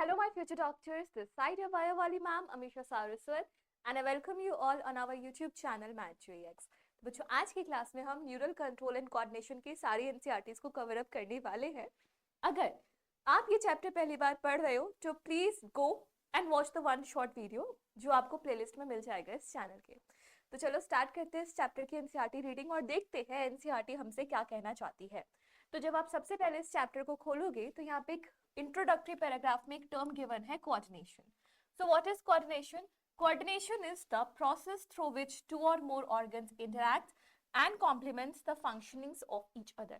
Hello, my future doctors. This side your Biowali ma'am, Amisha Saraswat, and I welcome you all on our YouTube channel MathJX. तो बच्चों आज की class में हम neural control and coordination की सारी NCERTs को कवर अप करने वाले हैं। अगर आप ये चैप्टर पहली बार पढ़ रहे हो तो please go and watch the one short video जो आपको प्लेलिस्ट में मिल जाएगा इस चैनल के। तो चलो स्टार्ट करते हैं इस चैप्टर की एनसीईआरटी रीडिंग और देखते हैं एनसीईआरटी हमसे क्या कहना चाहती है। तो जब आप सबसे पहले इस चैप्टर को खोलोगे तो यहाँ पे एक इंट्रोडक्टरी पैराग्राफ में एक टर्म गिवन है coordination. So what is coordination? Coordination is the process through which two or more organs interact and complements the functionings of each other.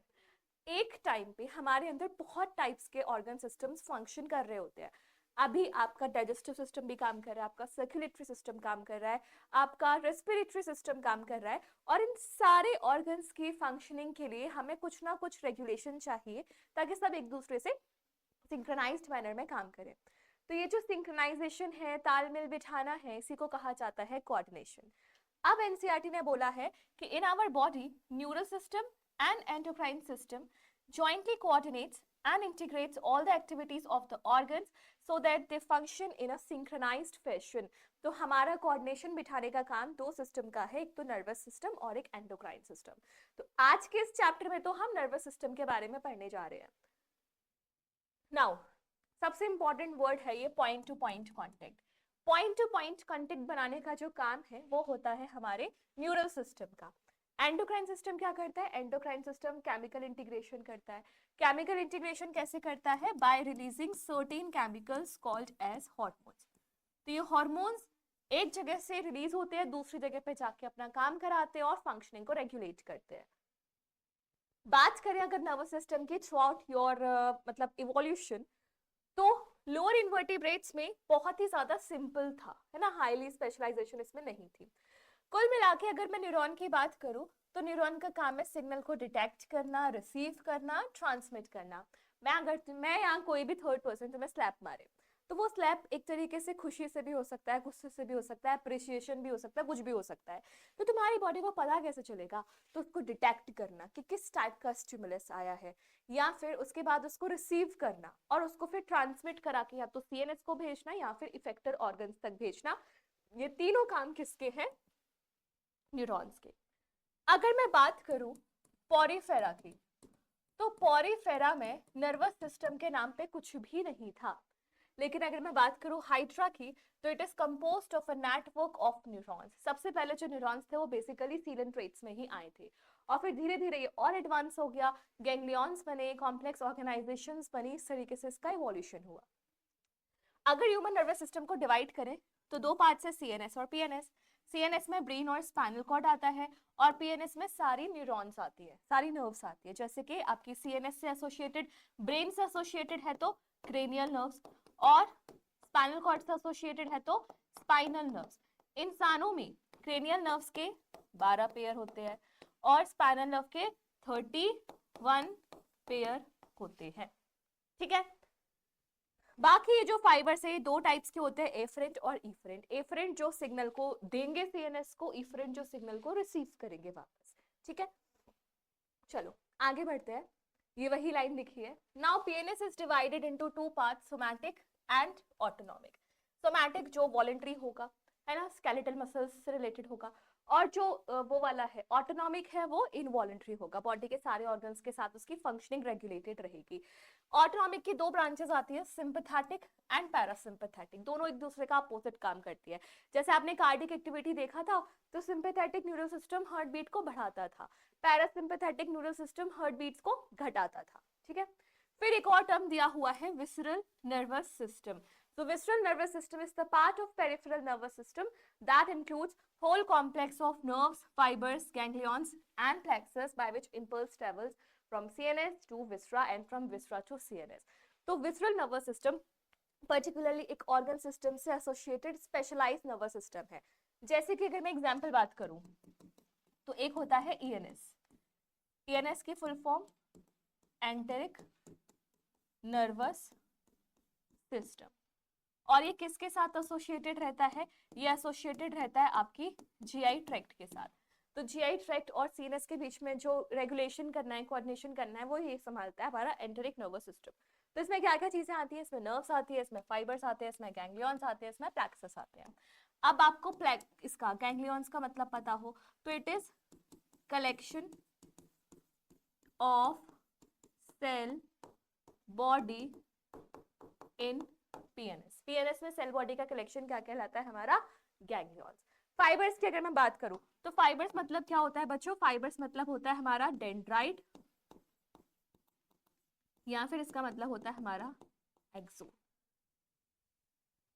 एक टाइम पे हमारे अंदर बहुत टाइप्स के ऑर्गन सिस्टम्स फंक्शन कर रहे होते हैं। अभी आपका डाइजेस्टिव सिस्टम भी काम कर रहा है, आपका सर्कुलेटरी सिस्टम काम कर रहा है, आपका रेस्पिरेटरी सिस्टम काम कर रहा है, और इन सारे ऑर्गन्स की फंक्शनिंग के लिए हमें कुछ ना कुछ रेगुलेशन चाहिए ताकि सब एक दूसरे से सिंक्रोनाइज्ड मैनर में काम करें। तो ये जो सिंक्रोनाइजेशन है, तालमेल बिठाना है, इसी को कहा जाता है कोऑर्डिनेशन। अब एनसीईआरटी ने बोला है कि in our body neural system and endocrine system jointly coordinates and integrates all the activities of the organs so that they function in a synchronized fashion. तो हमारा कोऑर्डिनेशन बिठाने का काम दो सिस्टम का है, एक तो नर्वस सिस्टम और एक एंडोक्राइन सिस्टम। तो आज के इस चैप्टर में तो हम नर्वस सिस्टम के बारे में पढ़ने जा रहे हैं। नाउ सबसे इंपॉर्टेंट वर्ड है ये point two point contact. Point two point contact बनाने का जो काम है वो होता है हमारे न्यूरल सिस्टम का। एंडोक्राइन सिस्टम क्या करता है? एंडोक्राइन सिस्टम केमिकल इंटीग्रेशन करता है। केमिकल इंटीग्रेशन कैसे करता है? By releasing certain chemicals called as hormones. तो ये हार्मोन्स एक जगह से रिलीज होते हैं, दूसरी जगह पे जाके अपना काम कराते हैं और फंक्शनिंग को रेगुलेट करते हैं। बात करें अगर नर्वस सिस्टम की थ्रू आउट योर मतलब इवोल्यूशन, तो लोअर इन्वर्टिब्रेट्स में बहुत ही ज्यादा सिंपल था, है ना, हाईली स्पेशलाइजेशन इसमें नहीं थी। कुल मिला के अगर मैं न्यूरॉन की बात करूं तो न्यूरॉन का काम है सिग्नल को डिटेक्ट करना, रिसीव करना, ट्रांसमिट करना। मैं यहाँ कोई भी थर्ड पर्सन तुम्हें स्लैप मारे तो वो स्लैप एक तरीके से खुशी से भी हो सकता है, गुस्से से भी हो सकता है, अप्रिसिएशन भी हो सकता है, कुछ भी हो सकता है। तो तुम्हारी बॉडी को पता कैसे चलेगा? तो उसको डिटेक्ट करना कि किस टाइप का स्टिमुलस आया है, या फिर उसके बाद उसको रिसीव करना और उसको फिर ट्रांसमिट करा के या तो सीएनएस को भेजना या फिर इफेक्टर ऑर्गन्स तक भेजना। ये तीनों काम किसके हैं? न्यूरॉन्स के। अगर मैं बात करूं पॉरीफेरा की, तो पॉरीफेरा में नर्वस सिस्टम के नाम पे कुछ भी नहीं था। लेकिन अगर मैं बात करूं हाइड्रा की, तो it is composed of a network of neurons. सबसे पहले जो न्यूरॉन्स थे वो बेसिकली सीलन ट्रेट्स में ही आए थे, और फिर धीरे धीरे ये और एडवांस हो गया, गैंग्लियॉन्स बने, कॉम्प्लेक्स ऑर्गेनाइजेशंस बनी, इस तरीके से इसका इवोल्यूशन हुआ। अगर ह्यूमन नर्वस सिस्टम को डिवाइड करें तो दो पार्ट्स है, सीएनएस और पीएनएस। सीएनएस में ब्रेन और स्पाइनल कॉर्ड आता है, और पीएनएस में सारी न्यूरॉन्स आती है, सारी नर्व्स आती है। जैसे कि आपकी सीएनएस से एसोसिएटेड, ब्रेन से एसोसिएटेड है तो क्रेनियल नर्व्स, और स्पाइनल कॉर्ड से एसोसिएटेड है तो स्पाइनल नर्व्स। इंसानों में क्रेनियल नर्व्स के 12 पेयर होते हैं और स्पाइनल नर्व के 31 पेयर होते हैं। ठीक है, बाकी ये जो फाइबर्स है दो टाइप्स के होते हैं, एफरेंट और इफरेंट। एफरेंट जो सिग्नल को देंगे सीएनएस को, इफरेंट जो सिग्नल को रिसीव करेंगे वापस। ठीक है, चलो आगे बढ़ते हैं। ये वही लाइन लिखी है। Now PNS is divided into two parts, somatic and autonomic. Somatic जो वॉलेंट्री होगा, है ना, स्केलेटल मसल्स से रिलेटेड होगा, और जो वो वाला है ऑटोनॉमिक है वो इनवॉलेंट्री होगा, बॉडी के सारे ऑर्गन्स के साथ उसकी फंक्शनिंग रेगुलेटेड रहेगी। ऑटोनॉमिक की दो ब्रांचेस आती है, सिंपैथेटिक एंड पैरासिम्पैथेटिक। दोनों एक दूसरे का अपोजिट काम करती है। जैसे आपने कार्डिक एक्टिविटी देखा था तो sympathetic neural system heart beat को बढ़ाता था, parasympathetic neural system heart beats को घटाता था। ठीक है, फिर एक और टर्म दिया हुआ है visceral nervous system. So visceral nervous system is the part of peripheral nervous system that includes whole complex of nerves, fibers, ganglions and plexus by which impulse travels from CNS to viscera and from viscera to CNS. तो visceral nervous system particularly एक organ system से associated specialized nervous system है। जैसे कि अगर मैं example बात करूं तो एक होता है ENS। ENS की full form enteric nervous system, और ये किसके साथ एसोसिएटेड रहता है? ये एसोसिएटेड रहता है आपकी जीआई ट्रैक्ट के साथ। तो जीआई ट्रैक्ट और सीएनएस के बीच में जो रेगुलेशन करना है, कोऑर्डिनेशन करना है, वो ये संभालता है हमारा एंटेरिक नर्वस सिस्टम। तो इसमें क्या क्या चीजें आती है, इसमें नर्व्स आती है, इसमें फाइबर्स आते हैं, इसमें गैंग्लियंस आते हैं, इसमें प्लेक्सस आते हैं। अब आपको इसका गैंग्लियंस का मतलब पता हो तो it is collection of cell body in PNS. PNS में सेल बॉडी का कलेक्शन क्या कहलाता है, हमारा गैंग्लियंस। फाइबर्स की अगर मैं बात करूं तो फाइबर्स मतलब क्या होता है बच्चों, फाइबर्स मतलब होता है हमारा डेंड्राइट, या फिर इसका मतलब होता है हमारा एक्सोन।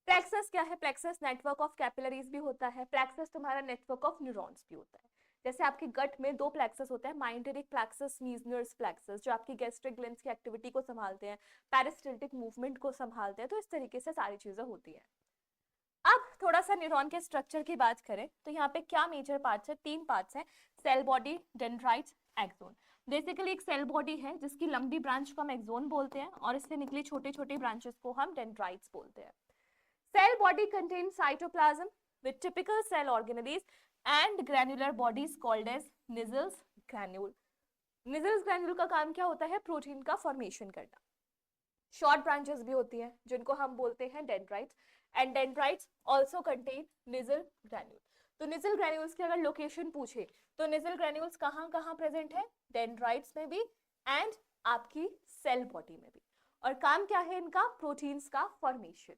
प्लेक्सस क्या है, प्लेक्सस नेटवर्क ऑफ कैपिलरीज भी होता है, प्लेक्सस तुम्हारा नेटवर्क ऑफ न्यूरॉन्स भी होता है। जैसे आपके गट में दो प्लेक्सस होते हैं, माइंटेरिक प्लेक्सस, मीजनर्स प्लेक्सस, जो आपकी गैस्ट्रिक ग्लैंड्स की एक्टिविटी को संभालते हैं, पेरिस्टल्टिक मूवमेंट को संभालते हैं। तो इस तरीके से सारी चीजें होती है। अब थोड़ा सा न्यूरॉन के स्ट्रक्चर की बात करें तो यहाँ पे क्या मेजर पार्ट्स है, 3 पार्ट्स हैं, cell body, dendrites, axon. Basically एक सेल बॉडी है जिसकी लंबी ब्रांच को हम एक्सोन बोलते हैं और इससे निकली छोटे छोटे ब्रांचेस को हम डेंड्राइट्स बोलते हैं। Cell body contains cytoplasm with typical cell organelles and granular bodies called as Nissls granule. Nissls granule का काम क्या होता है, प्रोटीन का फॉर्मेशन करना। शॉर्ट ब्रांचेस भी होती हैं जिनको हम बोलते हैं dendrites, and dendrites also contain Nissl granule. तो निजल ग्रैन्यूल्स की अगर लोकेशन पूछे तो निजल ग्रैन्यूल्स कहाँ कहाँ प्रेजेंट है, डेंड्राइट्स में भी एंड आपकी सेल बॉडी में भी। और काम क्या है इनका, प्रोटीन्स का formation.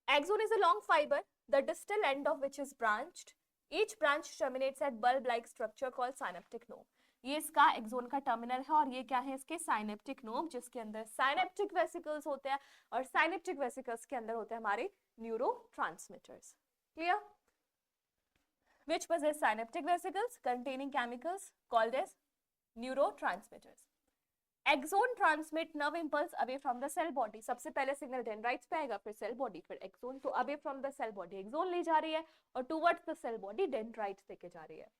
Axon is a long fiber, the distal end of which is branched. Each branch terminates at bulb-like structure called synaptic node. ये इसका एक्सोन का टर्मिनल है और ये क्या है, इसके साइनेप्टिक नोब, जिसके अंदर साइनेप्टिक वेसिकल्स होते हैं और साइनेप्टिक वेसिकल्स के अंदर होते हैं हमारे neurotransmitters. Clear? Which possess synaptic vesicles containing chemicals called as neurotransmitters. Axon transmit nerve impulse away from the cell body. सबसे पहले सिग्नल डेंड्राइट्स पे आएगा, फिर सेल बॉडी, फिर एक्सोन। तो away from the cell body axon ले जा रही है और towards the cell body dendrites लेके जा रही है।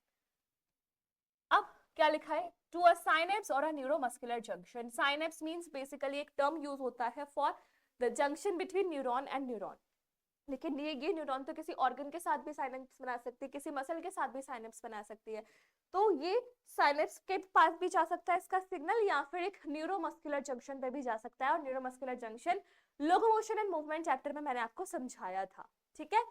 अब क्या लिखा है, टू अ साइनेप्स और a neuromuscular junction. Synapse means basically एक टर्म यूज होता है for the junction between neuron and neuron. लेकिन ये न्यूरॉन तो किसी ऑर्गन के साथ भी साइनेप्स बना सकती है, किसी मसल के साथ भी साइनेप्स बना सकती है। तो ये साइनेप्स के पास भी जा सकता है इसका सिग्नल, या फिर एक न्यूरोमस्कुलर जंक्शन पे भी जा सकता है। और neuromuscular junction locomotion and movement chapter में मैंने आपको समझाया था। ठीक है,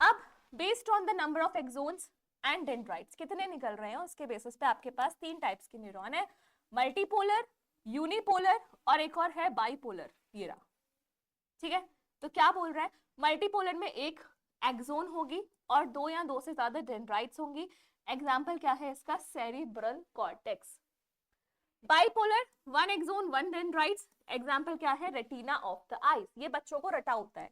अब based on the number of exons and dendrites कितने निकल रहे हैं उसके बेसिस पे आपके पास 3 टाइप्स के न्यूरॉन है, मल्टीपोलर, यूनिपोलर और एक और है बाइपोलर। ये रहा। ठीक है, तो क्या बोल रहा है, मल्टीपोलर में एक एक्सोन होगी और 2 या 2 से ज्यादा डेंड्राइट्स होंगी। एग्जाम्पल क्या है इसका, cerebral cortex. Bipolar 1 axon 1 dendrites, example क्या है, रेटिना ऑफ द आईज, ये बच्चों को रटा होता है।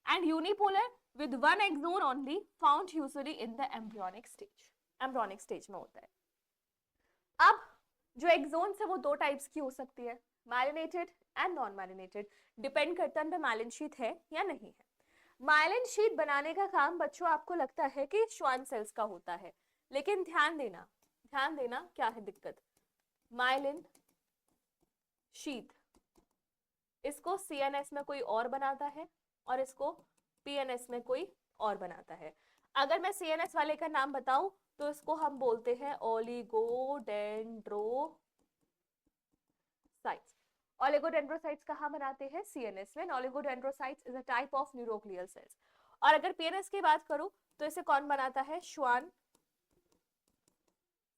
And unipolar with 1 axon only, found usually in the embryonic stage, embryonic stage में होता है। अब जो एक्सोन्स है वो 2 टाइप्स की हो सकती है, myelinated and non myelinated. Depend करता है माइलिन शीट है या नहीं है। माइलिन शीट बनाने का काम बच्चों आपको लगता है कि श्वान सेल्स का होता है, लेकिन ध्यान देना क्या है दिक्कत, माइलिन शीट इसको सीएनएस में कोई और बनाता है और इसको पीएनएस में कोई और बनाता है। अगर मैं सीएनएस वाले का नाम बताऊं तो इसको हम बोलते हैं ओलिगोडेंड्रोसाइट्स। ओलिगोडेंड्रोसाइट्स कहाँ बनाते हैं, सीएनएस में। Oligodendrocytes is a type of neuroglial sales. और अगर पीएनएस की बात करूं तो इसे कौन बनाता है, श्वान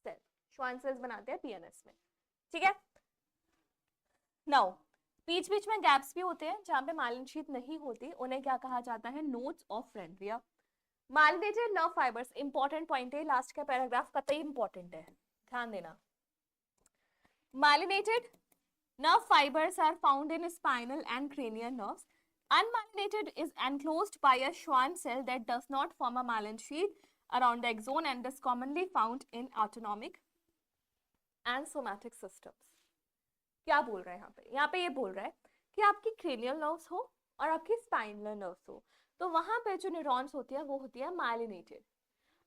सेल। श्वान सेल्स बनाते हैं पीएनएस में। ठीक है, नाउ बीच बीच में गैप्स भी होते हैं जहां पे माइलिन शीट नहीं होती, उन्हें क्या कहा जाता है, नोड्स ऑफ फ्रेंड्रिया। Myelinated nerve fibres, important point है, लास्ट का पैराग्राफ कतई इंपॉर्टेंट है, ध्यान देना। Myelinated nerve fibers are found in spinal and cranial nerves. Unmyelinated is enclosed by a Schwann cell that does not form a myelin sheath around the axon and is commonly found in autonomic and somatic systems. क्या बोल रहा है यहाँ पे ये बोल रहा है कि आपकी cranial nerves हो और आपकी spinal nerves हो, तो वहां पे जो न्यूरॉन्स होती है वो होती है माइलिनेटेड।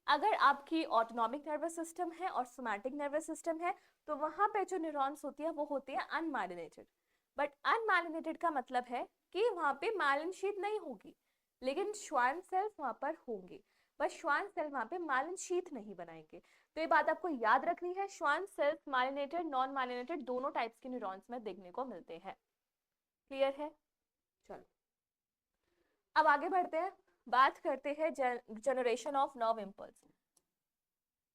अगर आपकी ऑटोनॉमिक नर्वस सिस्टम है और सोमैटिक नर्वस सिस्टम है तो वहां पे जो न्यूरॉन्स होती है वो होती है अनमाइलिनेटेड। बट अनमाइलिनेटेड का मतलब है कि वहां पे माइलिन शीट नहीं होगी, लेकिन श्वान सेल्स वहां पर होंगे, बस श्वान सेल वहां पे माइलिन शीट नहीं बनाएंगे। तो ये बात आपको याद रखनी है, Schwann cells myelinated non myelinated दोनों टाइप्स के न्यूरॉन्स में देखने को मिलते हैं। क्लियर है? चलो अब आगे बढ़ते हैं, बात करते हैं जनरेशन ऑफ नर्व इम्पल्स।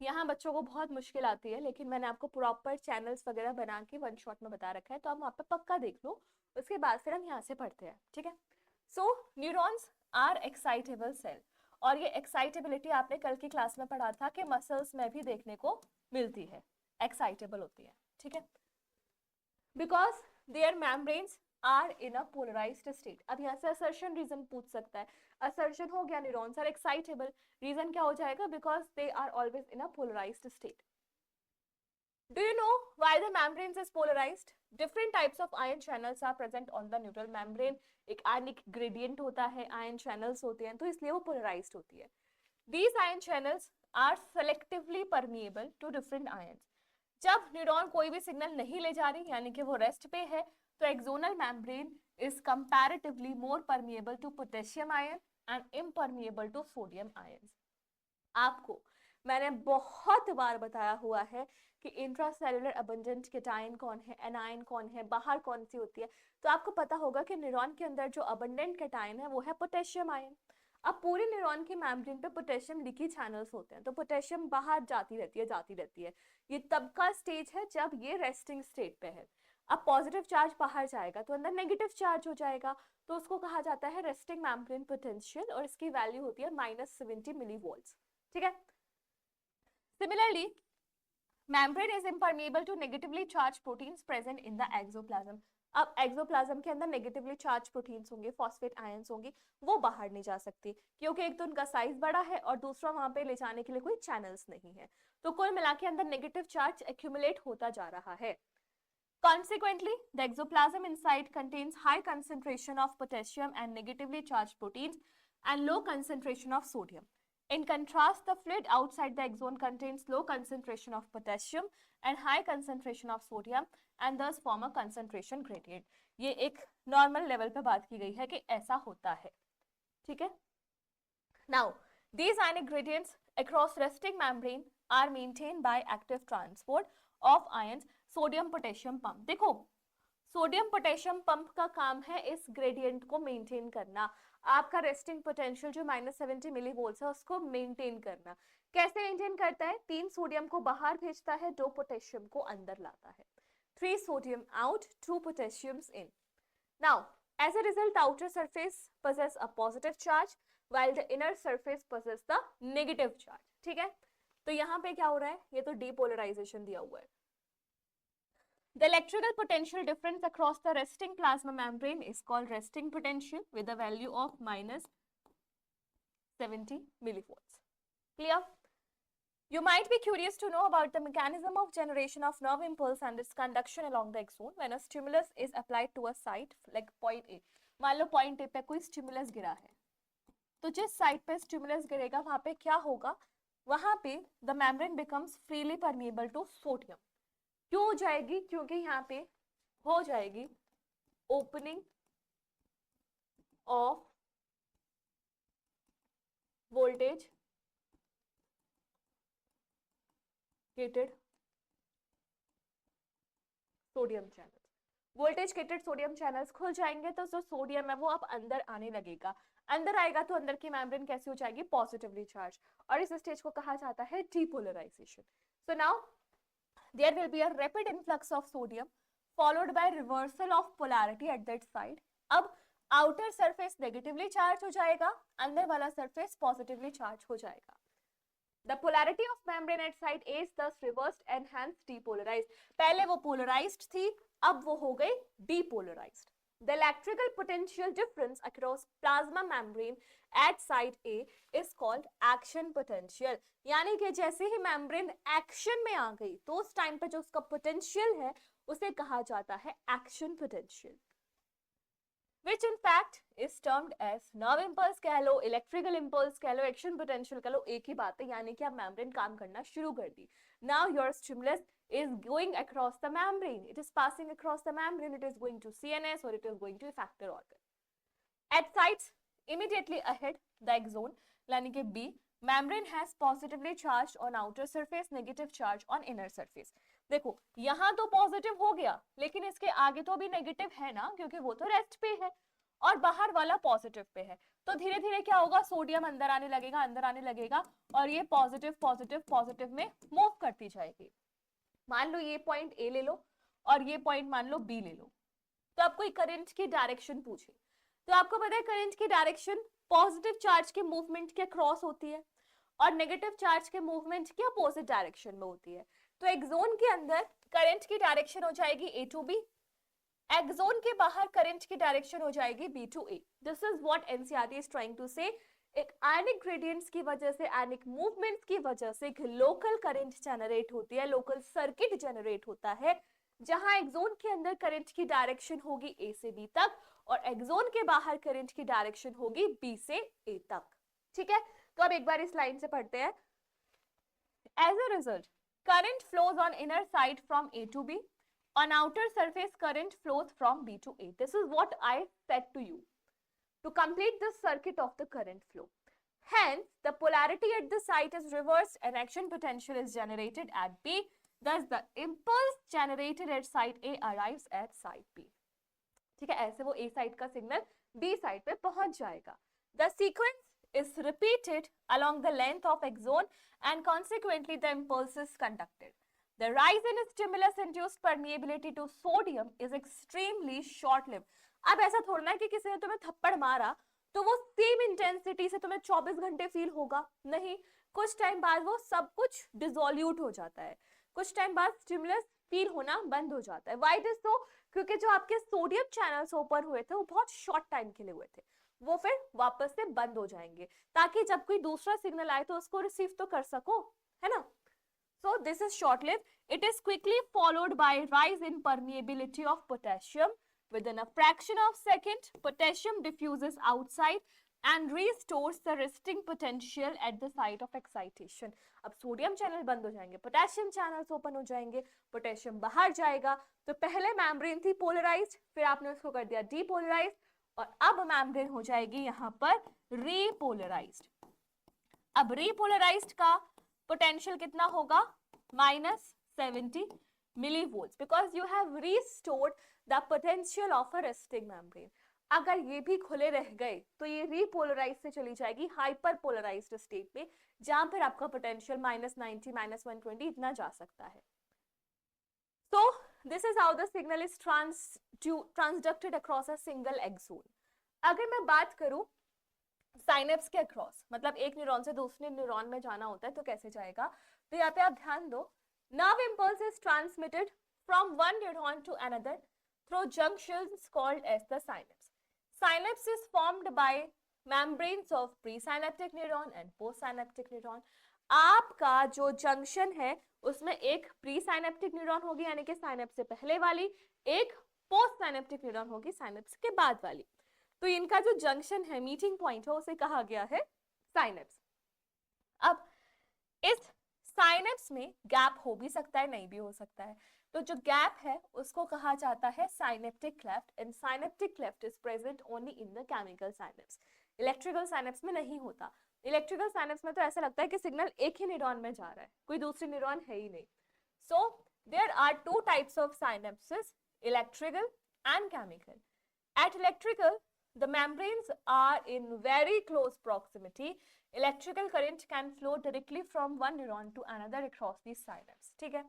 यहाँ बच्चों को बहुत मुश्किल आती है, लेकिन मैंने आपको प्रॉपर चैनल्स वगैरह बना के वन शॉट में बता रखा है, तो आप वहाँ पे पक्का देख लो, उसके बाद फिर हम यहाँ से पढ़ते हैं, ठीक है। सो न्यूरॉन्स आर एक्साइटेबल सेल, और ये एक्साइटेबिलिटी आपने कल की क्लास में पढ़ा था कि मसल्स में भी देखने को मिलती है, एक्साइटेबल होती है, ठीक है, because their membranes are in a polarised state. अब यहाँ से असर्शन रीजन पूछ सकता है, असर्शन हो गया न्यूरॉन्स आर एक्साइटेबल, रीजन क्या हो जाएगा, because they are always in a polarised state. Do you know why the membranes is polarized? Different types of ion channels are present on the neural membrane. एक ionic gradient होता है, ion channels होते हैं, तो इसलिए वो polarized होती है. These ion channels are selectively permeable to different ions. जब न्यूरॉन कोई भी सिग्नल नहीं ले जा रही, यानी कि वो रेस्ट पे है, तो axonal membrane is comparatively more permeable to potassium ion and impermeable to sodium ions. आपको मैंने बहुत बार बताया हुआ है कि इंट्रासेलुलर अबंडेंट केटाइन कौन है, एनाइन कौन है, बाहर कौन सी होती है, तो आपको पता होगा कि न्यूरॉन के अंदर जो अबंडेंट केटाइन है वो है पोटेशियम आयन। अब पूरे न्यूरॉन के मेम्ब्रेन पे पोटेशियम लीकी चैनल्स होते हैं, तो पोटेशियम बाहर जाती रहती है। ये तब का स्टेज है जब ये रेस्टिंग स्टेट पे है। अब पॉजिटिव चार्ज बाहर जाएगा तो अंदर नेगेटिव चार्ज हो जाएगा, तो उसको कहा जाता है रेस्टिंग मेम्ब्रेन पोटेंशियल, और इसकी वैल्यू होती है -70 मिलीवोल्ट्स, ठीक है। Similarly, membrane is impermeable to negatively charged proteins present in the exoplasm. अब एक्सोप्लाज्म के अंदर नेगेटिवली चार्ज प्रोटीन्स होंगे, फॉस्फेट आयंस होंगे, वो बाहर नहीं जा सकती, क्योंकि एक तो उनका साइज बड़ा है और दूसरा वहां पे ले जाने के लिए कोई चैनल्स नहीं है, तो कुल मिला के अंदर नेगेटिव चार्ज एक्यूमुलेट होता जा रहा है. Consequently, the exoplasm inside contains high concentration of potassium and negatively charged proteins and low concentration of sodium. In contrast, the fluid outside the axon contains low concentration of potassium and high concentration of sodium and thus form a concentration gradient. ये एक normal level पे बात की गई है कि ऐसा होता है, ठीक है. Now, these ionic gradients across resting membrane are maintained by active transport of ions sodium potassium pump. देखो, सोडियम पोटेशियम पंप का काम है इस ग्रेडियंट को मेंटेन करना, आपका रेस्टिंग पोटेंशियल जो -70 मिलीवोल्ट्स है उसको मेंटेन करना. कैसे मेंटेन करता है? 3 सोडियम को बाहर भेजता है, 2 पोटेशियम को अंदर लाता है. 3 sodium out, 2 potassiums in. Now, as a result, the outer surface possess a positive charge while the inner surface possess the negative charge. ठीक है, तो यहाँ पे क्या हो रहा है? ये तो depolarization दिया हुआ है. The electrical potential difference across the resting plasma membrane is called resting potential with a value of -70 millivolts. Clear? You might be curious to know about the mechanism of generation of nerve impulse and its conduction along the axon when a stimulus is applied to a site like point A. मान लो point A पे कोई stimulus गिरा है, तो जिस site पे stimulus गिरेगा वहां पे क्या होगा? वहां पे the membrane becomes freely permeable to sodium. क्यों हो जाएगी? क्योंकि यहाँ पे हो जाएगी opening of voltage gated sodium channel. Voltage gated sodium channels खुल जाएंगे तो जो सोडियम है वो अब अंदर आने लगेगा. अंदर आएगा तो अंदर की मेम्ब्रेन कैसी हो जाएगी? पॉजिटिवली चार्ज, और इस स्टेज को कहा जाता है depolarisation. So now there will be a rapid influx of sodium followed by reversal of polarity at that side. अब outer surface negatively charged हो जाएगा, अंदर वाला surface positively charged हो जाएगा. The polarity of membrane at site A is thus reversed and hence depolarized. पहले वो polarized थी, अब वो हो गई depolarized. The electrical potential difference across plasma membrane at site A is called action potential. यानी कि जैसे ही membrane action में आ गई तो उस टाइम पे जो उसका potential है उसे कहा जाता है action potential, which in fact is termed as nerve impulse कह लो, electrical impulse कह लो, action potential कह लो, एक ही बात है. यानी कि अब membrane काम करना शुरू कर दी. Now your stimulus is going across the membrane. It is passing across the membrane. It is going to CNS or it is going to effector organ. At sites immediately ahead the axon, यानी कि B, membrane has positively charged on outer surface, negative charge on inner surface. देखो यहाँ तो positive हो गया, लेकिन इसके आगे तो अभी नेगेटिव है ना, क्योंकि वो तो रेस्ट पे है और बाहर वाला पॉजिटिव पे है। तो धीरे धीरे क्या होगा, सोडियम अंदर आने लगेगा, अंदर आने लगेगा, और ये पॉजिटिव पॉजिटिव पॉजिटिव में मूव करती जाएगी। मान लो ये पॉइंट ए ले लो और ये पॉइंट मान लो बी ले लो। तो आपको एक करंट की डायरेक्शन पूछे, तो आपको पता है करंट की डायरेक्शन पॉजिटिव चार्ज के मूवमेंट के क्रॉस होती है और नेगेटिव चार्ज के मूवमेंट के अपोजिट डायरेक्शन में होती है। तो एक जोन के अंदर करंट की डायरेक्शन हो जाएगी ए टू बी, एक जोन के बाहर करंट की डायरेक्शन हो जाएगी B to A. This is what NCERT is trying to say. एक आयनिक ग्रेडियंट्स की वजह से, आयनिक मूवमेंट्स की वजह से एक लोकल करंट जनरेट होती है, लोकल सर्किट जनरेट होता है, जहां एक जोन के अंदर करंट की डायरेक्शन होगी ए से बी तक और एक जोन के बाहर करंट की डायरेक्शन होगी बी से ए तक। ठीक है, तो अब एक बार इस लाइन से पढ़ते हैं। As a result current flows on inner side from A to B, on outer surface current flows from B to A. This is what I said to you to complete the circuit of the current flow. Hence, the polarity at the site is reversed and action potential is generated at B. Thus, the impulse generated at site A arrives at site B. ठीक है, ऐसे वो A side का signal B side पे पहुंच जाएगा. The sequence is repeated along the length of axon and consequently the impulse is conducted. The rise in stimulus induced permeability to sodium is extremely short lived. अब ऐसा थोड़ा है कि किसी ने तुम्हें थप्पड़ मारा तो वो सेम इंटेंसिटी से तुम्हें 24 घंटे फील होगा, नहीं, कुछ टाइम बाद वो सब कुछ डिसोल्यूट हो जाता है, कुछ टाइम बाद स्टिमुलस फील होना बंद हो जाता है। Why this so? क्योंकि जो आपके सोडियम चैनल्स ओपन हुए थे वो बहुत शॉर्ट टाइम के लिए हुए थे, वो फिर वापस से बंद हो जाएंगे ताकि जब कोई दूसरा सिग्नल आए तो उसको रिसीव तो कर सको, है ना। So this is short-lived. It is quickly followed by rise in permeability of potassium. Within a fraction of second, potassium diffuses outside and restores the resting potential at the site of excitation. अब sodium channel बंद हो जाएंगे, potassium channels open हो जाएंगे, potassium बाहर जाएगा। तो पहले मेम्ब्रेन थी पोलराइज्ड, फिर आपने उसको कर दिया डीपोलराइज्ड और अब मेम्ब्रेन हो जाएगी यहाँ पर रीपोलराइज्ड। अब रीपोलराइज्ड का पोटेंशियल कितना होगा? -70 millivolts because you have restored the potential of a resting membrane. अगर ये भी खुले रह गए तो ये रीपोलराइज से चली जाएगी हाइपर पोलराइज्ड स्टेट में, जहां पर आपका पोटेंशियल -90 -120 इतना जा सकता है। So this is how the signal is transducted across a single axon. अगर मैं बात करूं साइनेप्स के अक्रॉस, मतलब एक न्यूरॉन से दूसरे न्यूरॉन में जाना होता है तो कैसे जाएगा, तो यहाँ पे आप ध्यान दो। Nerve impulse is transmitted from one neuron to another through junctions called as the synapse. Synapse is formed by membranes of presynaptic neuron and postsynaptic neuron. आपका जो जंक्शन है उसमें एक प्री-साइनेप्टिक न्यूरॉन होगी यानी कि साइनेप्स से पहले वाली, एक पोस्ट-साइनेप्टिक न्यूरॉन होगी साइनेप्स के बाद वाली। तो इनका जो जंक्शन है, मीटिंग पॉइंट है, उसे कहा गया है साइनेप्स। अब इस साइनेप्स में गैप हो भी सकता है, नहीं भी हो सकता है, तो जो गैप है उसको कहा जाता है synaptic cleft and synaptic cleft is present only in the chemical synapse, electrical synapse में नहीं होता। इलेक्ट्रिकल साइनेप्स में तो ऐसा लगता है कि सिग्नल एक ही न्यूरॉन में जा रहा है, कोई दूसरी न्यूरॉन है ही नहीं। So there are two types of synapses, electrical and chemical. At electrical, the membranes are in very close proximity. Electrical current can flow directly from one neuron to another across these synapses. ठीक है,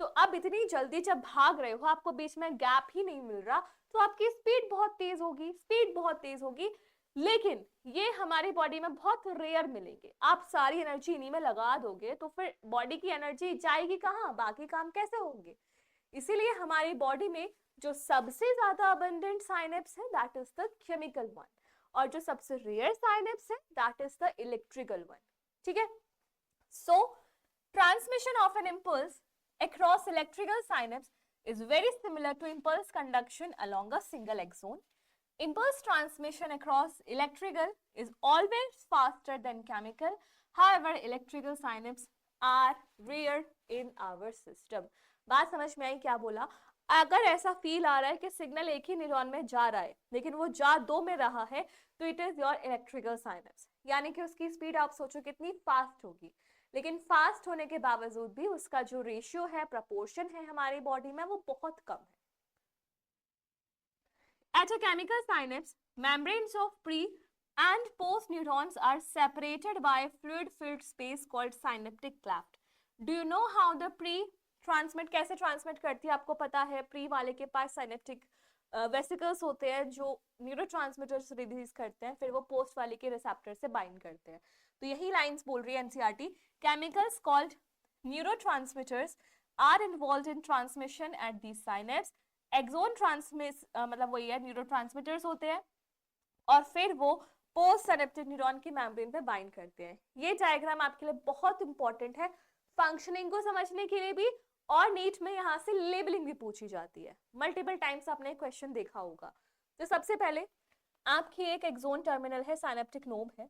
तो अब इतनी जल्दी जब भाग रहे हो, आपको बीच में गैप ही नहीं मिल रहा, तो आपकी स्पीड बहुत तेज होगी, स्पीड बहुत तेज होगी, लेकिन ये हमारी बॉडी में बहुत रेयर मिलेंगे। आप सारी एनर्जी इन्हीं में लगा दोगे तो फिर बॉडी की एनर्जी जाएगी कहाँ, बाकी काम कैसे होंगे। इसीलिए हमारी बॉडी में जो सबसे ज्यादा अबंडेंट साइनेप्स है that is the chemical one, और जो सबसे रेयर साइनेप्स है that is the electrical one. ठीक है, सो transmission of an impulse across electrical synapse is very similar to impulse conduction along a single axon. Impulse transmission across electrical is always faster than chemical. However, electrical synapses are rare in our system. बात समझ में आई क्या बोला? अगर ऐसा feel आ रहा है कि सिग्नल एक ही न्यूरॉन में जा रहा है लेकिन वो जा दो में रहा है तो it is your electrical synapse. यानी कि उसकी स्पीड आप सोचो कितनी फास्ट होगी, लेकिन फास्ट होने के बावजूद भी उसका जो रेशियो है, प्रपोर्शन है हमारी बॉडी में, वो बहुत कम है। At a chemical synapse, membranes of pre and post neurons are separated by a fluid-filled space called synaptic cleft. Do you know how the pre transmit, कैसे transmit करती है? आपको पता है pre वाले के पास synaptic वेसिकल्स होते हैं जो न्यूरोट्रांसमीटर्स रिलीज करते हैं, फिर वो पोस्ट वाले के रिसेप्टर से बाइंड करते हैं। तो यही लाइंस बोल रही है NCERT, chemicals called neurotransmitters are involved in transmission at the synapse. Axon transmit मतलब वही है, न्यूरोट्रांसमीटर्स होते हैं और फिर वो पोस्ट सिनेप्टिक न्यूरॉन की मेम्ब्रेन पे बाइंड करते हैं। ये डायग्राम आपके लिए बहुत इंपॉर्टेंट है फंक्शनिंग को समझने के लिए भी, और नीट में यहाँ से लेबलिंग भी पूछी जाती है। मल्टीपल टाइम्स आपने क्वेश्चन देखा होगा। तो सबसे पहले आपकी एक एक्सोन टर्मिनल है, साइनेप्टिक नोब है,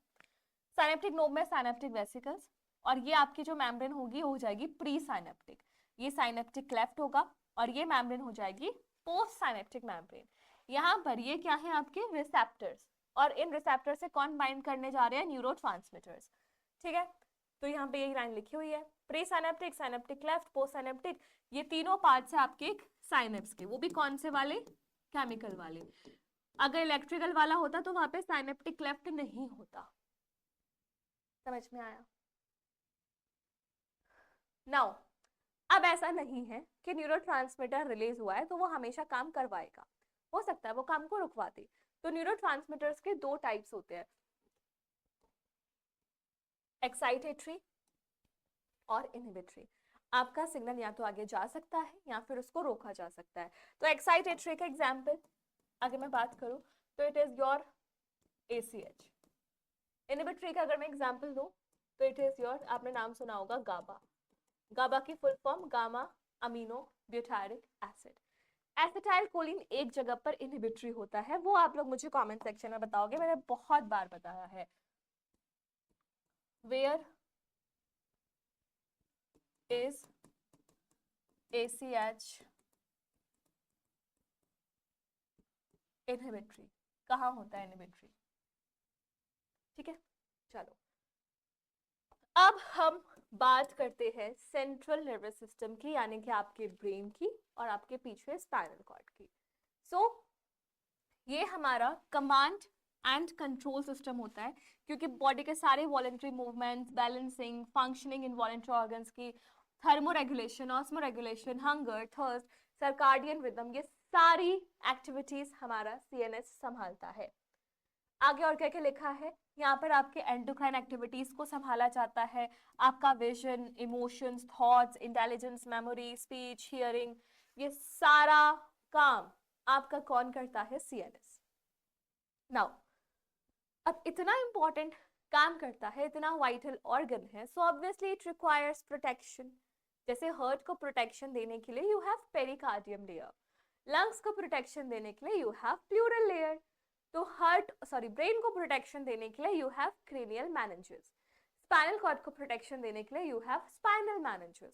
साइनेप्टिक नोब में साइनेप्टिक वेसिकल्स, और ये आपकी जो मेम्ब्रेन होगी वो हो जाएगी प्री साइनेप्टिक, ये साइनेप्टिक क्लेफ्ट होगा, और ये मेम्ब्रेन हो जाएगी पोस्ट साइनेप्टिक मेम्ब्रेन। यहाँ पर ये क्या है आपके रिसेप्टर्स, और इन रिसेप्टर से कौन बाइंड करने जा रहे हैं? न्यूरोट्रांसमीटर्स। ठीक है, तो यहाँ पे यही लाइन लिखी हुई है, pre synaptic, synaptic cleft, post synaptic, ये तीनों पार्ट्स है आपके एक साइनेप्स के। वो भी कौन से वाले? केमिकल वाले। अगर इलेक्ट्रिकल वाला होता तो वहां पे साइनेप्टिक क्लेफ्ट नहीं होता। समझ में आया? नाउ अब ऐसा नहीं है कि न्यूरोट्रांसमीटर रिलीज हुआ है तो वो हमेशा काम करवाएगा, हो सकता है वो काम को रुकवा दे। तो न्यूरोट्रांसमीटर्स के दो टाइप्स होते हैं, एक्साइटेटरी और इनहिबिटरी। आपका सिग्नल या तो आगे जा सकता है या फिर उसको रोका जा सकता है। तो एक्साइटेटरी का एग्जांपल अगर मैं बात करूं तो it is your ACH। Inhibitory का अगर मैं एग्जांपल दूं तो इट इज योर, आपने नाम सुना होगा गाबा। गाबा की full form gamma amino butyric acid. Acetyl choline एक जगह पर इनहिबिटरी होता है, वो आप लोग मुझे कमेंट सेक्शन में बताओगे, मैंने बहुत बार बताया है। वेयर is ACH इनहिबिटरी, कहाँ होता है इनहिबिटरी? ठीक है, चलो अब हम बात करते हैं सेंट्रल नर्वस सिस्टम की, यानी कि आपके ब्रेन की और आपके पीछे स्पाइनल कॉर्ड की। सो ये हमारा कमांड एंड कंट्रोल सिस्टम होता है, क्योंकि बॉडी के सारे voluntary movements, balancing, functioning involuntary organs की, thermoregulation, osmoregulation, hunger, thirst, circadian rhythm, ये सारी एक्टिविटीज हमारा CNS संभालता है। आगे और क्या क्या लिखा है यहाँ पर? आपके एंडोक्राइन एक्टिविटीज को संभाला जाता है, आपका vision, emotions, thoughts, intelligence, memory, speech, hearing, ये सारा काम आपका कौन करता है? CNS। नाउ अब इतना इंपॉर्टेंट काम करता है, इतना वाइटल ऑर्गन है, so obviously it requires protection. जैसे हार्ट को प्रोटेक्शन देने के लिए you have pericardium layer, lungs को प्रोटेक्शन देने के लिए यू हैव प्लूरल लेयर, तो ब्रेन को प्रोटेक्शन देने के लिए you have cranial meninges, spinal cord को प्रोटेक्शन देने के लिए यू हैव स्पाइनल मेनिंजेस।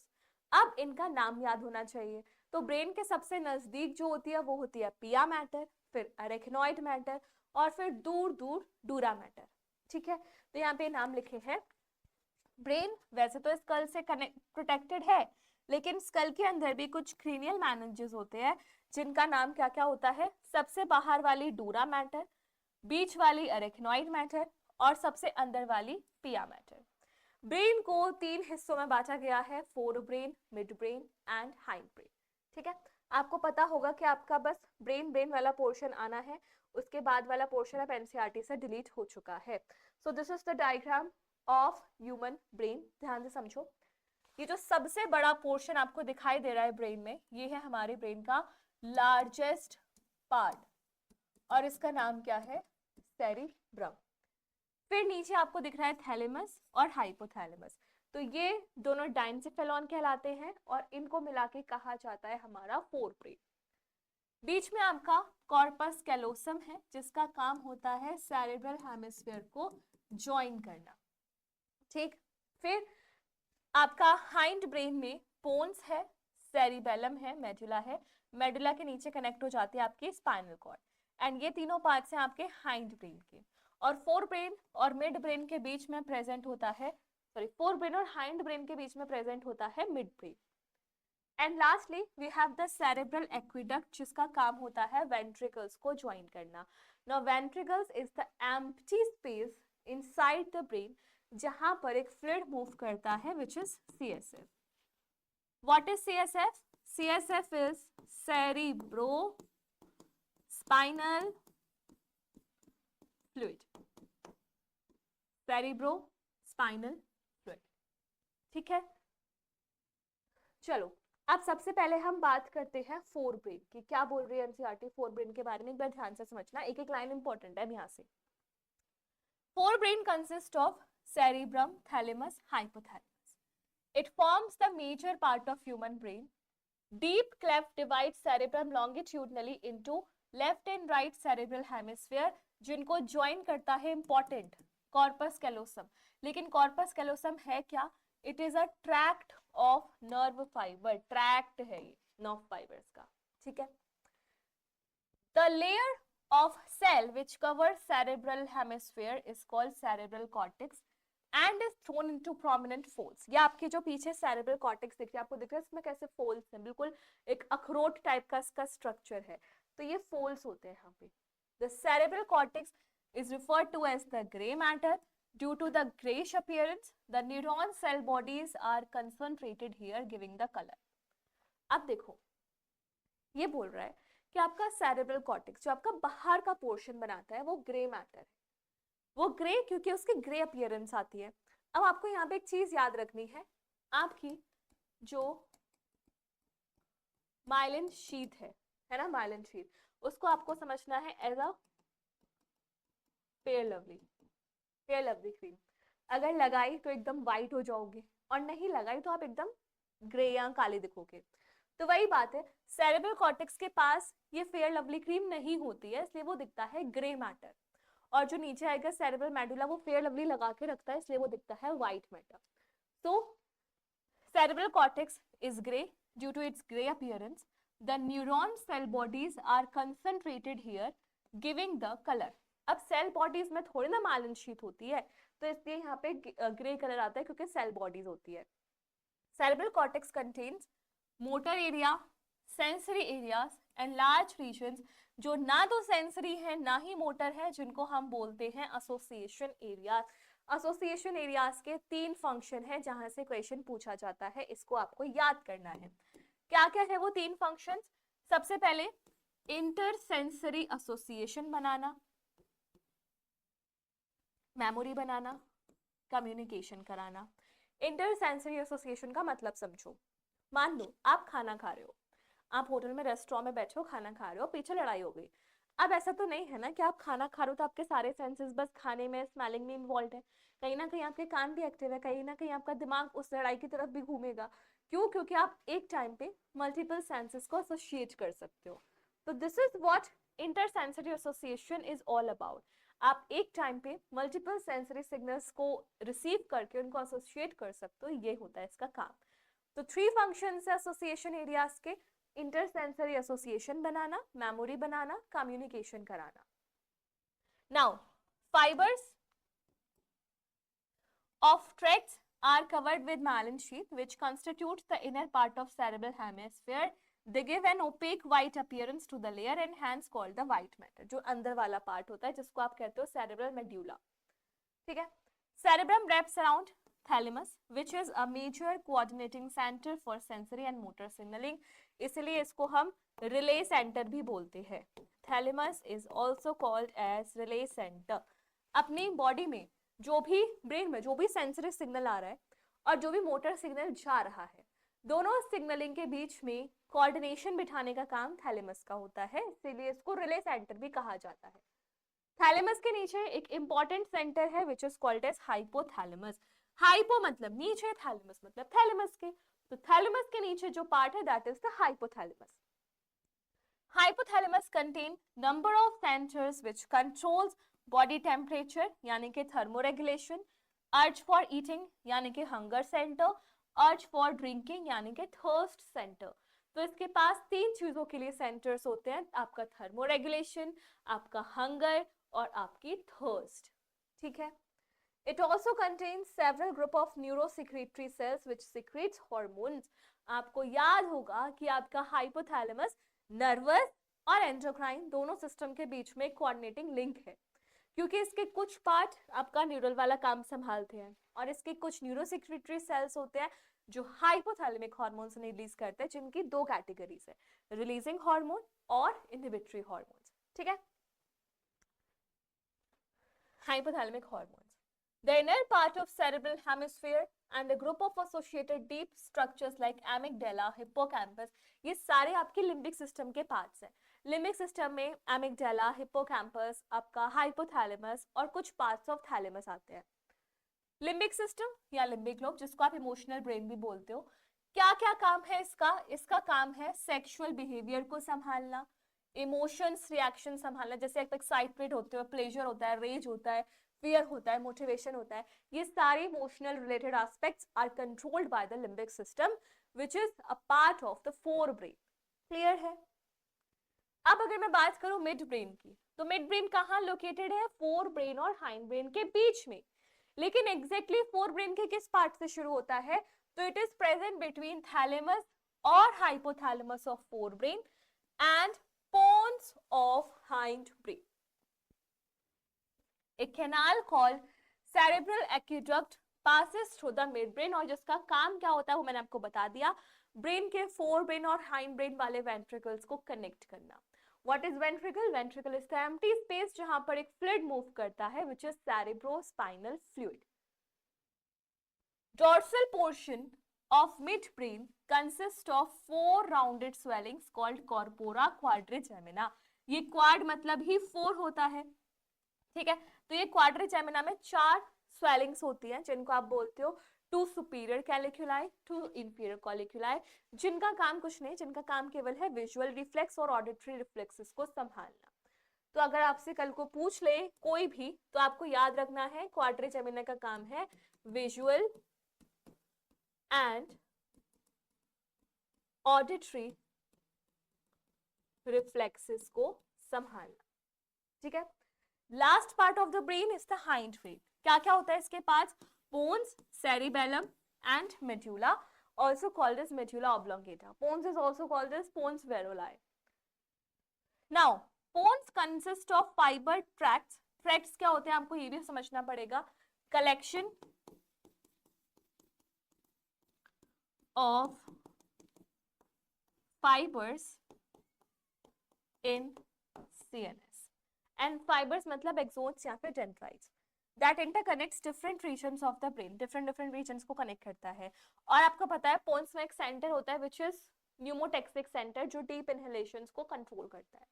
अब इनका नाम याद होना चाहिए। तो ब्रेन के सबसे नजदीक जो होती है वो होती है पिया मैटर, फिर अरेक्नोइड मैटर, और फिर दूर दूर डूरा मैटर। ठीक है, तो यहाँ पे नाम लिखे हैं। ब्रेन वैसे तो स्कल से कनेक्ट प्रोटेक्टेड है, लेकिन स्कल के अंदर भी कुछ क्रेनियल मेनिंजेस होते हैं जिनका नाम क्या क्या होता है? सबसे बाहर वाली डूरा मैटर, बीच वाली अरेक्नोइड मैटर, और सबसे अंदर वाली पिया मैटर। ब्रेन को 3 हिस्सों में बांटा गया है, fore brain, mid brain and hind brain. ठीक है, आपको पता होगा कि आपका बस ब्रेन वाला पोर्शन आना है, उसके बाद वाला पोर्शन अब एनसीईआरटी से डिलीट हो चुका है। So this is the diagram of human brain. ध्यान से समझो, ये जो सबसे बड़ा पोर्शन आपको दिखाई दे रहा है ब्रेन में, ये है हमारे ब्रेन का लार्जेस्ट पार्ट, और इसका नाम क्या है? सेरिब्रम। फिर नीचे आपको दिख रहा है थैलेमस और हाइपोथैलेमस, तो ये दोनों डाइनसेफेलॉन कहलाते हैं और इनको मिला के कहा जाता है हमारा फोर ब्रेन। बीच में आपका कॉर्पस कैलोसम है, जिसका काम होता है सेरेब्रल हेमिस्फीयर को ज्वाइन करना। ठीक, फिर आपका हाइंड ब्रेन में पोन्स है, सेरिबेलम है, मेडुला है, मेडुला के नीचे कनेक्ट हो जाती है आपकी स्पाइनल कॉर्ड, एंड ये तीनों पार्ट्स हैं आपके हाइंड ब्रेन के। और फोर ब्रेन और मिड ब्रेन के बीच में प्रेजेंट होता है, सॉरी, फोर ब्रेन और हाइंड ब्रेन के बीच में प्रेजेंट होता है mid brain. And lastly we have the cerebral aqueduct, जिसका काम होता है वेंट्रिकल्स को ज्वाइन करना। Now ventricles is the empty space inside the brain जहां पर एक फ्लूइड मूव करता है which is CSF। What is CSF? CSF is cerebrospinal fluid, cerebrospinal fluid। ठीक है, चलो अब सबसे पहले हम बात करते हैं फोर ब्रेन की। क्या बोल रही है एनसीईआरटी फोर ब्रेन के बारे में, एक बार ध्यान से समझना, एक एक लाइन इंपॉर्टेंट है यहाँ से। Fore brain consist of cerebrum, thalamus, hypothalamus. It forms the major part of human brain. Deep cleft divides cerebrum longitudinally into left and right cerebral hemisphere, जिनको ज्वाइन करता है इंपॉर्टेंट कॉर्पस कैलोसम। लेकिन corpus callosum है क्या? It is a tract of nerve fibre, tract है ये nerve fibres का। ठीक है, the layer of cell which covers cerebral hemisphere is called cerebral cortex and is thrown into prominent folds। ये आपके जो पीछे cerebral cortex दिख रहा है, आपको दिख रहा है इसमें कैसे folds हैं, बिल्कुल एक अखरोट टाइप का इसका स्ट्रक्चर है, तो ये folds होते हैं यहाँ पे। The cerebral cortex is referred to as the gray matter due to the grayish appearance. The neuron cell bodies are concentrated here giving the color। अब देखो ये बोल रहा है कि आपका सेरेब्रल कॉर्टेक्स जो आपका बाहर का पोर्शन बनाता है वो ग्रे मैटर है। वो ग्रे क्योंकि उसकी ग्रे अपीयरेंस आती है। अब आपको यहाँ पे एक चीज याद रखनी है, आपकी जो माइलिन शीथ है ना, माइलिन शीथ, उसको आपको समझना है as a fair lovely cream. अगर लगाई तो एकदम व्हाइट हो जाओगे और नहीं लगाई तो आप एकदम ग्रे या काले दिखोगे। तो वही बात है, सेरेब्रल कॉर्टेक्स के पास ये फेयर लवली क्रीम नहीं होती है, इसलिए वो दिखता है ग्रे मैटर। और जो नीचे आएगा सेरेब्रल मेडुला वो फेयर लवली लगा के रखता है, इसलिए वो दिखता है व्हाइट मैटर। तो cerebral cortex is grey due to its grey appearance. The neuron cell bodies are concentrated here giving the colour. अब सेल बॉडीज में थोड़ी ना माइलिन शीथ होती है, तो इसलिए यहाँ पे ग्रे कलर आता है क्योंकि सेल बॉडीज होती है। Cerebral cortex contains motor area, sensory areas and large regions जो ना तो सेंसरी है ना ही मोटर है, जिनको हम बोलते हैं एसोसिएशन एरियाज। एसोसिएशन एरियाज के 3 फंक्शन है जहां से क्वेश्चन पूछा जाता है, इसको आपको याद करना है। क्या क्या है वो 3 फंक्शंस? सबसे पहले इंटरसेंसरी एसोसिएशन बनाना, मेमोरी बनाना, कम्युनिकेशन कराना। इंटरसेंसरी एसोसिएशन का मतलब समझो। मान लो आप खाना खा रहे हो, आप होटल में रेस्टोरेंट में बैठे हो, खाना खा रहे हो, पीछे लड़ाई हो गई। अब ऐसा तो नहीं है ना कि आप खाना खा रहे हो तो आपके सारे सेंसेस बस खाने में, स्मेलिंग में इन्वॉल्व है। कहीं ना कहीं आपके कान भी एक्टिव है, कहीं ना कहीं आपका दिमाग उस लड़ाई की तरफ भी घूमेगा। क्यों? क्योंकि आप एक टाइम पे मल्टीपल सेंसेस को एसोसिएट कर सकते हो। तो this is what intersensory association is all about. आप एक टाइम पे मल्टीपल सेंसरी सिग्नल्स को रिसीव करके उनको एसोसिएट कर सकते हो, ये होता है इसका काम। तो 3 फंक्शंस है एसोसिएशन एरियाज के, इंटरसेंसरी एसोसिएशन बनाना, मेमोरी बनाना, कम्युनिकेशन कराना। Now fibres of tracts are covered with myelin sheath which constitutes the inner part of cerebral hemisphere. They give an opaque white appearance to the layer and hence called the white matter। जो अंदर वाला part होता है जिसको आप कहते हो cerebral medulla। ठीक है, cerebrum wraps around thalamus which is a major coordinating center for sensory and motor signaling। इसलिए इसको हम relay center भी बोलते हैं। Thalamus is also called as relay center। अपनी बॉडी में जो भी ब्रेन में जो भी सेंसरी सिग्नल आ रहा है और जो भी मोटर सिग्नल जा रहा है, दोनों सिग्नलिंग के बीच में कोऑर्डिनेशन बिठाने का काम थैलेमस का होता है, इसीलिए इसको रिले सेंटर भी कहा जाता है। थैलेमस के नीचे एक इंपॉर्टेंट सेंटर है which is called as hypothalamus. Hypo मतलब नीचे, थैलेमस मतलब थैलेमस के, तो थैलेमस के नीचे जो पार्ट है that is the hypothalamus. Hypothalamus contain number of centers which controls body temperature यानी कि thermoregulation, urge for eating यानी कि hunger center, urge for drinking यानी कि thirst center। तो इसके पास 3 चीजों के लिए सेंटर्स होते हैं, आपका थर्मोरेगुलेशन, आपका हंगर और आपकी थर्स्ट, ठीक है। It also contains several group of neurosecretory cells which secretes hormones. आपको याद होगा कि आपका हाइपोथैलेमस नर्वस और एंडोक्राइन दोनों सिस्टम के बीच में कोऑर्डिनेटिंग लिंक है, क्योंकि इसके कुछ पार्ट आपका न्यूरल वाला काम संभालते हैं और इसके कुछ न्यूरोसेक्रेटरी सेल्स होते हैं जो हाइपोथैलेमिक हार्मोन्स रिलीज करते हैं, जिनकी दो कैटेगरीज है, रिलीजिंग हार्मोन और इनहिबिटरी हार्मोन्स, ठीक है। Hypothalamic hormones, the inner part of cerebral hemisphere and a group of associated deep structures like amygdala, hippocampus, ये सारे आपके लिम्बिक सिस्टम के पार्ट्स हैं। लिम्बिक सिस्टम में एमिगडाला, हिप्पोकैम्पस, आपका हाइपोथैलेमस और कुछ पार्ट्स ऑफ थैलेमस आते हैं। लिम्बिक सिस्टम या लिम्बिक लोब, जिसको आप इमोशनल ब्रेन भी बोलते हो, क्या क्या काम है इसका? इसका काम है सेक्सुअल बिहेवियर को संभालना, इमोशंस रिएक्शन संभालना, जैसे आप एक्साइटेड होते हो, प्लेजर होता है, रेज होता है, फियर होता है, मोटिवेशन होता है, ये सारे emotional related aspects are controlled by the limbic system which is a part of the fore brain. Clear है? अब अगर मैं बात करूं मिड ब्रेन की, तो मिड ब्रेन कहाँ लोकेटेड है? फोर ब्रेन और हाइंड ब्रेन के बीच में। लेकिन एग्जैक्टली फोर ब्रेन के किस पार्ट से शुरू होता है? तो it is present between thalamus और hypothalamus of forebrain and pons of hindbrain. A canal called cerebral aqueduct passes through the midbrain, और जिसका काम क्या होता है वो मैंने आपको बता दिया, ब्रेन के फोर ब्रेन और हाइंड ब्रेन वाले वेंट्रिकल्स को कनेक्ट करना। What is ventricle? Ventricle is the empty space जहां पर एक fluid मूव करता है which is cerebrospinal fluid. Dorsal portion of midbrain consists of four rounded swellings called corpora quadrigemina. ये क्वाड मतलब ही फोर होता है, ठीक है। तो ये क्वाड्रिजेमिना में चार स्वेलिंग्स होती हैं जिनको आप बोलते हो टू सुपीरियर कैलिक्युलाई, टू इंफीरियर कॉलिक्युलाई, जिनका काम कुछ नहीं, जिनका काम केवल है विजुअल रिफ्लेक्स और ऑडिटरी रिफ्लेक्सेस को संभालना। तो अगर आपसे कल को पूछ ले कोई भी, तो आपको याद रखना है क्वाड्रिजेमिना का काम है विजुअल एंड ऑडिटरी रिफ्लेक्सेस को संभालना, ठीक है। Last part of the brain is the hindbrain. क्या क्या होता है इसके पास? Pons, cerebellum and medulla, also called as medulla oblongata. Pons is also called as pons varolai. Now, pons consist of fiber tracts. Tracts क्या होते हैं आपको ये भी समझना पड़ेगा। Collection of fibers in CNS. And fibers मतलब एक्सोन्स या फिर dendrites that interconnects different regions of the brain, different regions को कनेक्ट करता है। और आपको पता है पोन्स में एक सेंटर होता है which is न्यूमोटेक्सिक सेंटर, जो डीप इनहेलेशंस को कंट्रोल करता है।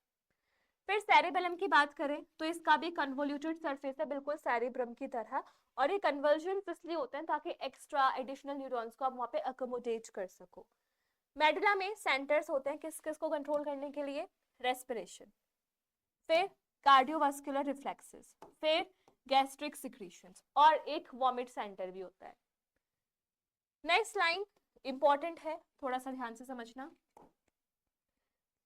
फिर सेरिबेलम की बात करें तो इसका भी कन्वोल्यूटेड सरफेस है, बिल्कुल सेरिब्रम की तरह, और ये कन्वर्जन्स इसलिए होते हैं ताकि एक्स्ट्रा एडिशनल न्यूरॉन्स को आप वहाँ पे अकोमोडेट कर सको। मेडुला में सेंटर्स होते हैं किस किस को कंट्रोल करने के लिए? रेस्पिरेशन, फिर कार्डियोवास्कुलर रिफ्लेक्सेस, फिर गैस्ट्रिक सिक्रीशंस, और एक वॉमिट सेंटर भी होता है। नेक्स्ट लाइन इंपॉर्टेंट है, थोड़ा सा ध्यान से समझना।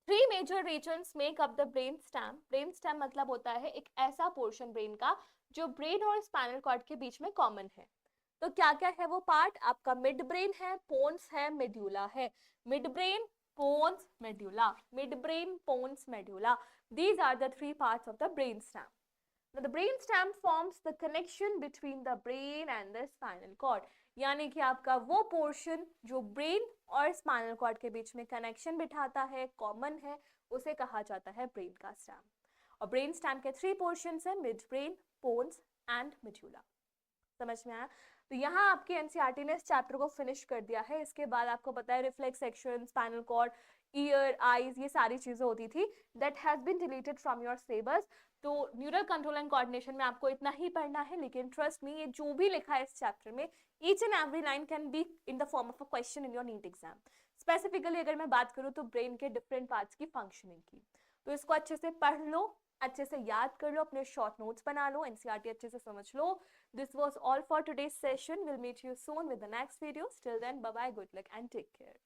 3 major regions make up the brain stem. Brain stem मतलब होता है एक ऐसा पोर्शन ब्रेन का जो ब्रेन और स्पाइनल कॉर्ड के बीच में कॉमन है। तो क्या क्या है वो पार्ट? आपका मिड ब्रेन है, पोन्स है, मेड्यूला है। Mid brain, pons, medulla, mid brain, pons, medulla, these are the 3 parts of the brain stem. Now the brain stem forms the connection between the brain and the spinal cord. यानी कि आपका वो portion जो brain और spinal cord के बीच में connection बिठाता है, कॉमन है, उसे कहा जाता है ब्रेन का स्टेम। और ब्रेन स्टेम के 3 पोर्शंस हैं, mid brain, pons and medulla. समझ में आया? तो यहाँ आपके एनसीईआरटी ने इस चैप्टर को फिनिश कर दिया है। इसके बाद आपको पता है reflex action, spinal cord, ear, eyes, ये सारी चीजें होती थी, that has been deleted from your syllabus. तो न्यूरल कंट्रोल एंड कोऑर्डिनेशन में आपको इतना ही पढ़ना है, लेकिन ट्रस्ट मी ये जो भी लिखा है इस चैप्टर में, each and every line can be in the form of a question in your NEET exam. Specifically अगर मैं बात करूँ तो ब्रेन के डिफरेंट पार्ट्स की फंक्शनिंग की, तो इसको अच्छे से पढ़ लो, अच्छे से याद कर लो, अपने शॉर्ट नोट्स बना लो, एनसीईआरटी अच्छे से समझ लो। This was all for today's session. We'll meet you soon with the next videos. Till then, bye bye, good luck and take care.